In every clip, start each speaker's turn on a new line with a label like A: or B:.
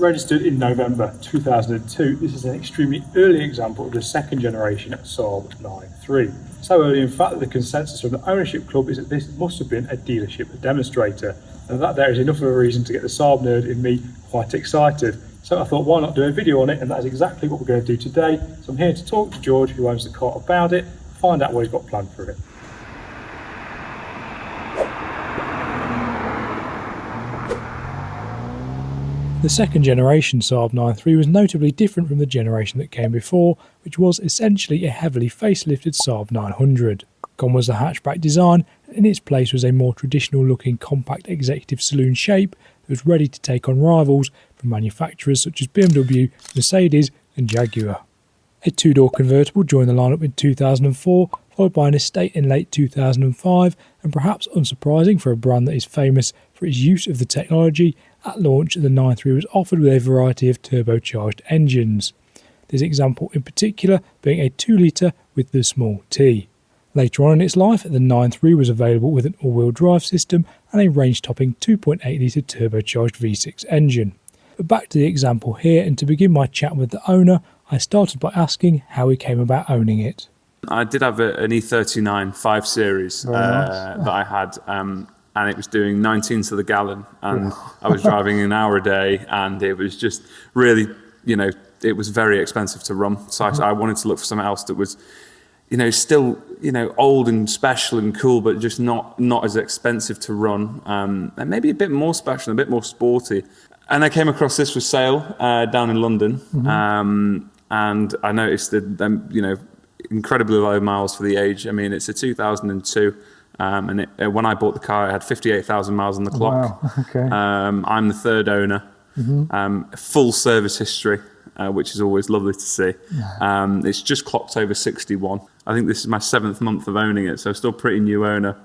A: Registered in November 2002, this is an extremely early example of the second generation Saab 9.3. So early in fact that the consensus from the ownership club is that this must have been a dealership demonstrator, and that there is enough of a reason to get the Saab nerd in me quite excited. So I thought, why not do a video on it, and that is exactly what we're going to do today. So I'm here to talk to George, who owns the car, about it, find out what he's got planned for it. The second generation Saab 9.3 was notably different from the generation that came before, which was essentially a heavily facelifted Saab 900. Gone was the hatchback design, and in its place was a more traditional looking compact executive saloon shape that was ready to take on rivals from manufacturers such as BMW, Mercedes and Jaguar. A two-door convertible joined the lineup in 2004, followed by an estate in late 2005, and perhaps unsurprising for a brand that is famous for its use of the technology, at launch the 9.3 was offered with a variety of turbocharged engines, this example in particular being a 2 litre with the small T. Later on in its life, the 9.3 was available with an all-wheel drive system and a range-topping 2.8 litre turbocharged V6 engine. But back to the example here, and to begin my chat with the owner, I started by asking how he came about owning it.
B: I did have an E39 5 Series that I had, and it was doing 19 to the gallon, and I was driving an hour a day, and it was just really, it was very expensive to run. So I wanted to look for something else that was, still, old and special and cool, but just not as expensive to run, and maybe a bit more special, a bit more sporty. And I came across this for sale down in London, and I noticed that, incredibly low miles for the age. I mean, it's a 2002. And when I bought the car, it had 58,000 miles on the clock.
A: Wow, okay.
B: I'm the third owner. Full service history, which is always lovely to see. It's just clocked over 61. I think this is my 7th month of owning it, so still pretty new owner.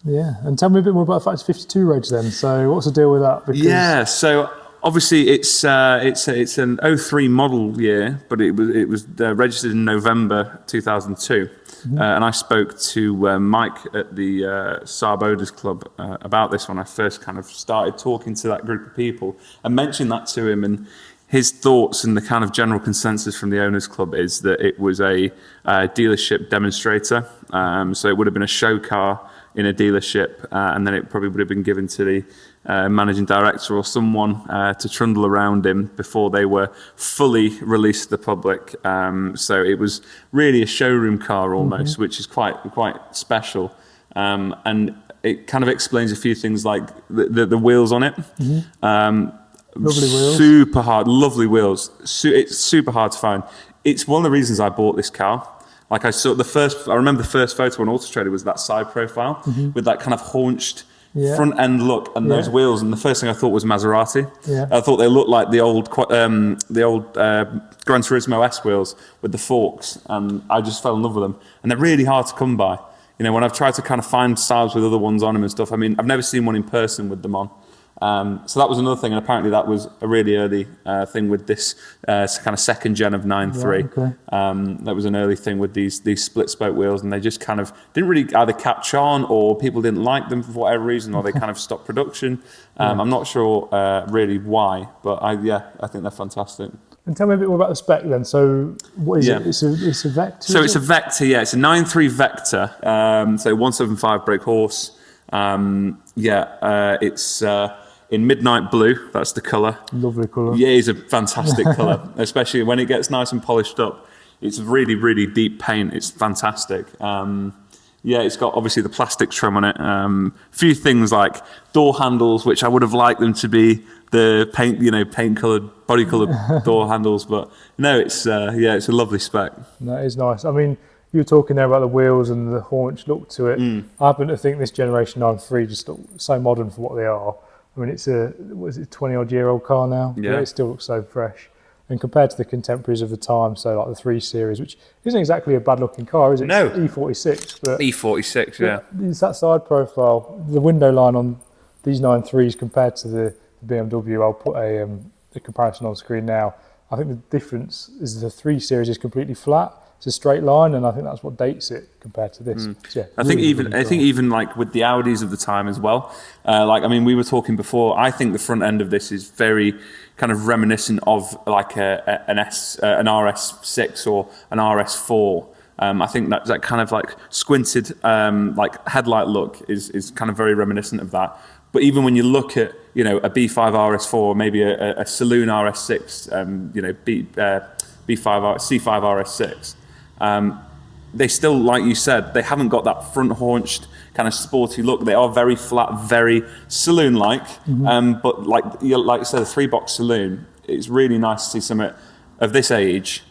A: Yeah, and tell me a bit more about the fact it's 52 reg then. So what's the deal with that? Because
B: so obviously it's an 03 model year, but it was registered in November 2002. And I spoke to Mike at the Saab Owners Club about this when I first kind of started talking to that group of people, and mentioned that to him, and his thoughts and the kind of general consensus from the Owners Club is that it was a dealership demonstrator. So it would have been a show car in a dealership, and then it probably would have been given to the managing director or someone to trundle around in before they were fully released to the public. So it was really a showroom car almost, which is quite special. And it kind of explains a few things, like the wheels on it.
A: Lovely wheels.
B: Super hard, lovely wheels. It's super hard to find. It's one of the reasons I bought this car. Like I remember the first photo on Auto Trader was that side profile with that kind of haunched front end look and those wheels, and the first thing I thought was Maserati. I thought they looked like the old Gran Turismo S wheels with the forks, and I just fell in love with them. And they're really hard to come by. When I've tried to kind of find Saabs with other ones on them and stuff, I mean, I've never seen one in person with them on. So that was another thing, and apparently that was a really early thing with this kind of second gen of 9.3. That was an early thing with these split spoke wheels, and they just kind of didn't really either catch on, or people didn't like them for whatever reason, or they kind of stopped production. I'm not sure really why, but I think they're fantastic.
A: And tell me a bit more about the spec then. So what is it? It's a Vector?
B: So it's a Vector, it's a 9.3 Vector, so 175 brake horse. It's in midnight blue, that's the colour.
A: Lovely colour.
B: Yeah, it's a fantastic colour, especially when it gets nice and polished up. It's really, really deep paint. It's fantastic. It's got obviously the plastic trim on it. A few things like door handles, which I would have liked them to be the paint coloured, body coloured door handles, but no, it's a lovely spec.
A: That is nice. I mean, you were talking there about the wheels and the haunch look to it. I happen to think this generation 9.3 just look so modern for what they are. I mean, it's a 20-odd-year-old car now.
B: Yeah.
A: It still looks so fresh. And compared to the contemporaries of the time, so like the 3 Series, which isn't exactly a bad-looking car, is it?
B: No.
A: E46. But
B: E46, yeah.
A: It's that side profile. The window line on these 9.3s compared to the BMW, I'll put a comparison on screen now. I think the difference is the 3 Series is completely flat, it's a straight line, and I think that's what dates it compared to this. So, yeah,
B: I think even like with the Audis of the time as well. Like, I mean, we were talking before. I think the front end of this is very kind of reminiscent of like an RS6 or an RS4. I think that kind of like squinted like headlight look is kind of very reminiscent of that. But even when you look at, you know, a B5 RS4, maybe a saloon RS6, you know, C5 RS6, they still, like you said, they haven't got that front haunched kind of sporty look. They are very flat, very saloon-like. But like you said, a 3-box saloon, it's really nice to see something of this age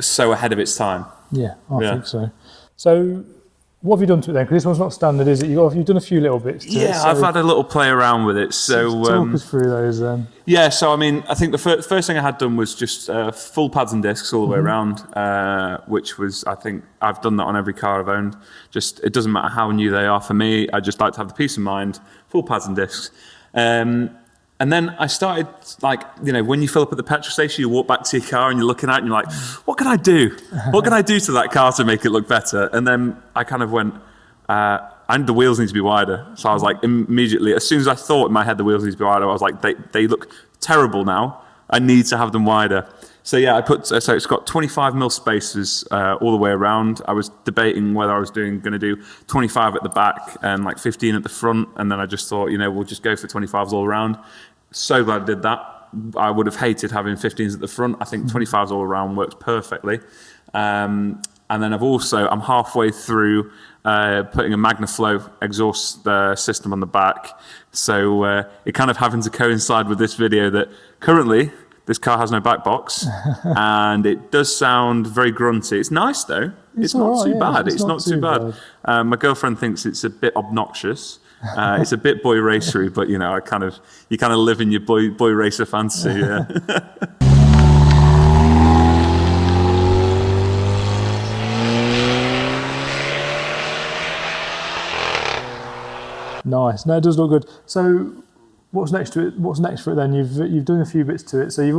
B: so ahead of its time.
A: Yeah, I think so. So what have you done to it then? Because this one's not standard, is it? You've done a few little bits to it.
B: Yeah, so I've had a little play around with it. So
A: talk us through those then.
B: Yeah, so I mean, I think the first thing I had done was just full pads and discs all the way around, which was, I think, I've done that on every car I've owned. Just, it doesn't matter how new they are for me. I just like to have the peace of mind, full pads and discs. And then I started, like, you know, when you fill up at the petrol station, you walk back to your car and you're looking at it and you're like, what can I do? What can I do to that car to make it look better? And then I kind of went, and the wheels need to be wider. So I was like, immediately, as soon as I thought in my head the wheels need to be wider, I was like, they look terrible now. I need to have them wider. So yeah, so it's got 25mm spacers all the way around. I was debating whether I was going to do 25 at the back and like 15 at the front. And then I just thought, you know, we'll just go for 25s all around. So glad I did that. I would have hated having 15s at the front. I think 25s all around works perfectly. And then I'm halfway through putting a MagnaFlow exhaust system on the back. So it kind of happened to coincide with this video that currently this car has no back box and it does sound very grunty. It's nice though. It's not too bad. It's not too bad. My girlfriend thinks it's a bit obnoxious. It's a bit boy racery, but you know, you kind of live in your boy racer fantasy. Yeah.
A: Nice. No, it does look good. So, what's next to it? What's next for it then? You've done a few bits to it. So you've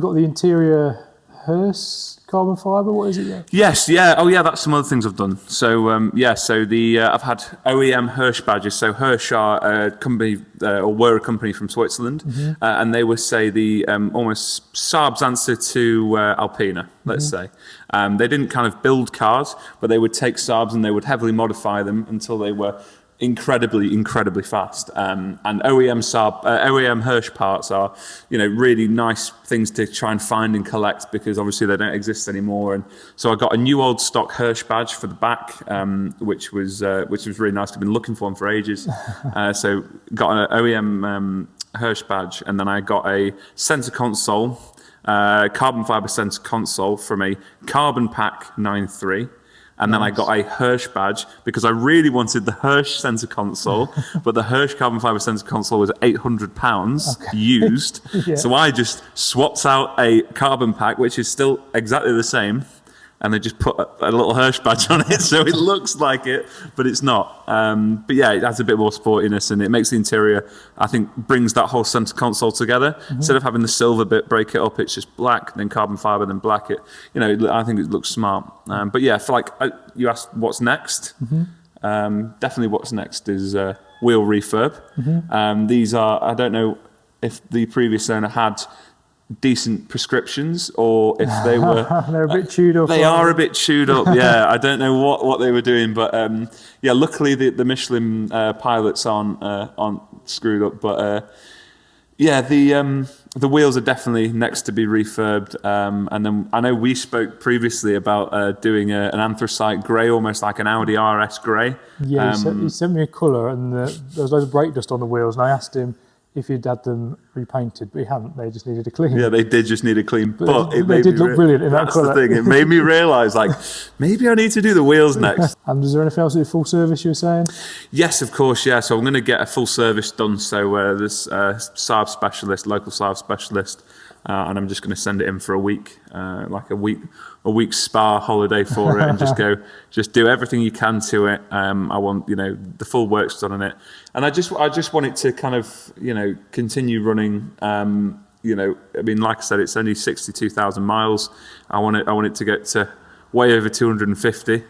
A: got the interior hearse carbon fibre. What is it? Yeah.
B: Yes. Yeah. Oh, yeah. That's some other things I've done. So I've had OEM Hirsch badges. So Hirsch are a company or were a company from Switzerland, and they would say the almost Saab's answer to Alpina. Let's say they didn't kind of build cars, but they would take Saabs and they would heavily modify them until they were incredibly fast. And OEM Hirsch parts are, you know, really nice things to try and find and collect because obviously they don't exist anymore. And so I got a new old stock Hirsch badge for the back, which was really nice. I've been looking for them for ages. So got an OEM Hirsch badge, and then I got a center console, carbon fiber center console from a Carbon Pack 9.3. And then I got a Hirsch badge because I really wanted the Hirsch center console, but the Hirsch carbon fiber center console was £800 used. Yeah. So I just swapped out a Carbon Pack, which is still exactly the same, and they just put a little Hirsch badge on it, so it looks like it, but it's not. But yeah, it has a bit more sportiness, and it makes the interior, I think, brings that whole center console together. Instead of having the silver bit break it up, it's just black, then carbon fiber, then black. I think it looks smart. But yeah, for you asked what's next. Definitely what's next is wheel refurb. These are, I don't know if the previous owner had decent prescriptions or if they were
A: they're a bit chewed up.
B: They are a bit chewed up. Yeah, I don't know what they were doing, but yeah, luckily the Michelin pilots aren't screwed up, but yeah, the wheels are definitely next to be refurbed, and then I know we spoke previously about doing an anthracite grey, almost like an Audi RS grey.
A: Yeah, he sent me a colour, and there was loads of brake dust on the wheels, and I asked him if he'd had them repainted, but he hadn't. They just needed a clean.
B: Yeah, they did just need a clean, but
A: they did look brilliant in that colour.
B: That's the thing. It made me realise, like, maybe I need to do the wheels next.
A: And is there anything else with full service you were saying?
B: Yes, of course, yeah. So I'm going to get a full service done. So this Saab specialist, local Saab specialist, and I'm just going to send it in for a week, like a week spa holiday for it, and just do everything you can to it. I want, the full works done on it, and I just want it to kind of, continue running. I mean, like I said, it's only 62,000 miles. I want it to get to way over 250.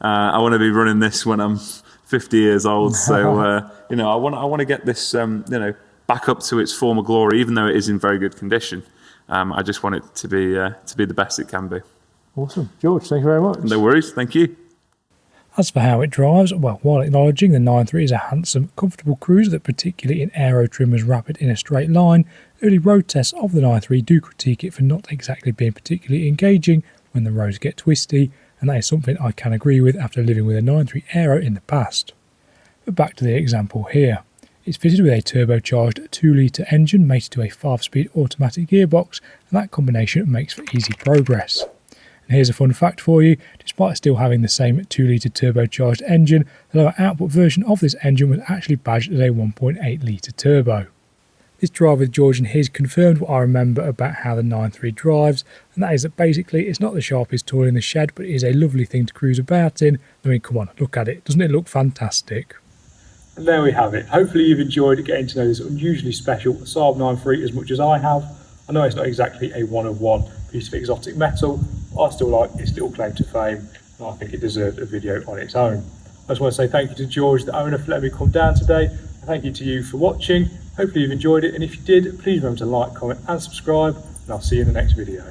B: I want to be running this when I'm 50 years old. So, you know, I want to get this, you know, back up to its former glory, even though it is in very good condition. I just want it to be the best it can be.
A: Awesome. George, thank you very much.
B: No worries. Thank you.
A: As for how it drives, well, while acknowledging the 9.3 is a handsome, comfortable cruiser that particularly in aero trim was rapid in a straight line, early road tests of the 9.3 do critique it for not exactly being particularly engaging when the roads get twisty, and that is something I can agree with after living with a 9.3 aero in the past. But back to the example here. It's fitted with a turbocharged 2-litre engine mated to a 5-speed automatic gearbox, and that combination makes for easy progress. And here's a fun fact for you: despite still having the same 2-litre turbocharged engine, the lower output version of this engine was actually badged as a 1.8-litre turbo. This drive with George and his confirmed what I remember about how the 9.3 drives, and that is that basically it's not the sharpest tool in the shed, but it is a lovely thing to cruise about in. I mean, come on, look at it. Doesn't it look fantastic?
C: And there we have it. Hopefully you've enjoyed getting to know this unusually special Saab 9.3 as much as I have. I know it's not exactly a one-of-one piece of exotic metal, but I still like its little claim to fame, and I think it deserved a video on its own. I just want to say thank you to George, the owner, for letting me come down today, and thank you to you for watching. Hopefully you've enjoyed it, and if you did, please remember to like, comment and subscribe, and I'll see you in the next video.